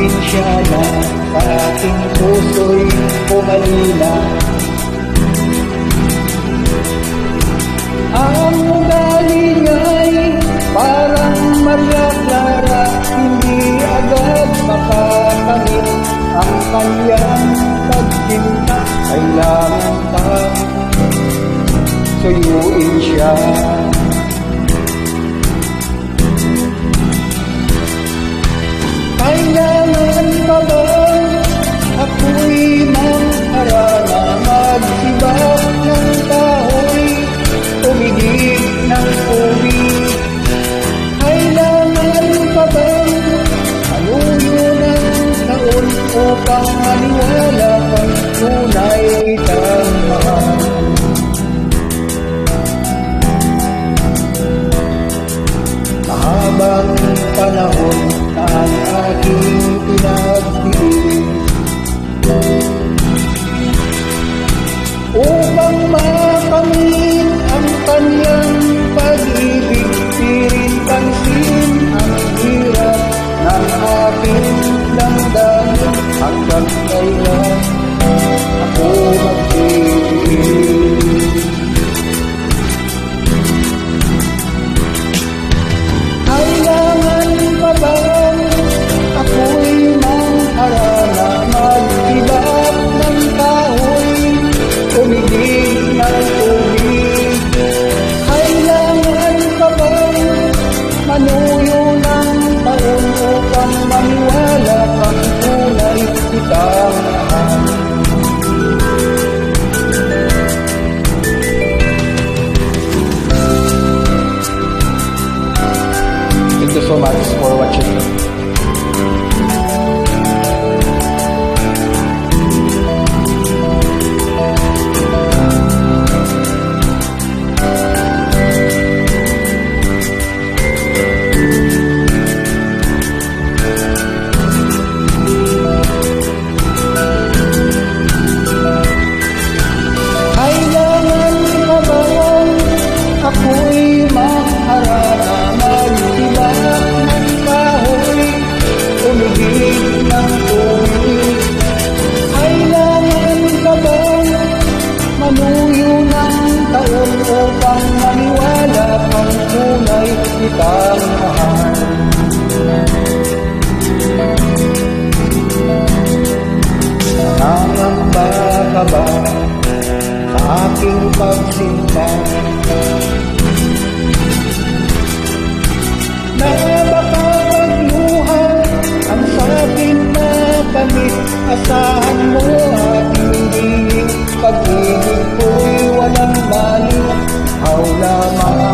probinsya na sa aking puso'y pumalila. Ang ugali niya'y parang Maria Clara, hindi agad makakamit ang kanyang pagsinta. Kailangan pang suyuin siya. Kailangan pa bang ako'y mangharana, magsibak ng kahoy, tumigil ng uwi? Kailangan pa bang aluyo ng taon upang maniwala kang tunay kitang mahal? Mahabang panahon na ang aking pinagdiin upang makamit ang kanyang pag-ibig. Di rin pansin ang hirap ng aking damdamin, hanggang kailan ako magtitigil. Kailangan pa bang ako'y mangharana, magsibak ng kahoy, tumigil ng tubig? Kailangan pa bang manuyo ng taon upang maniwala kang tunay kitang mahal? Thank you so much for watching. Kailangan pa bang ako'y mangharana, magsibak ng kahoy, tumigil ng tubig? Kailangan pa bang manuyo ng taon upang maniwala kang tunay kitang mahal? Nangamba ka ba sa aking pagsinta, na baka pagluha ang sakin na kamit? Asahan mo aking hingin, pag-ibig ko'y walang balik, haw lamang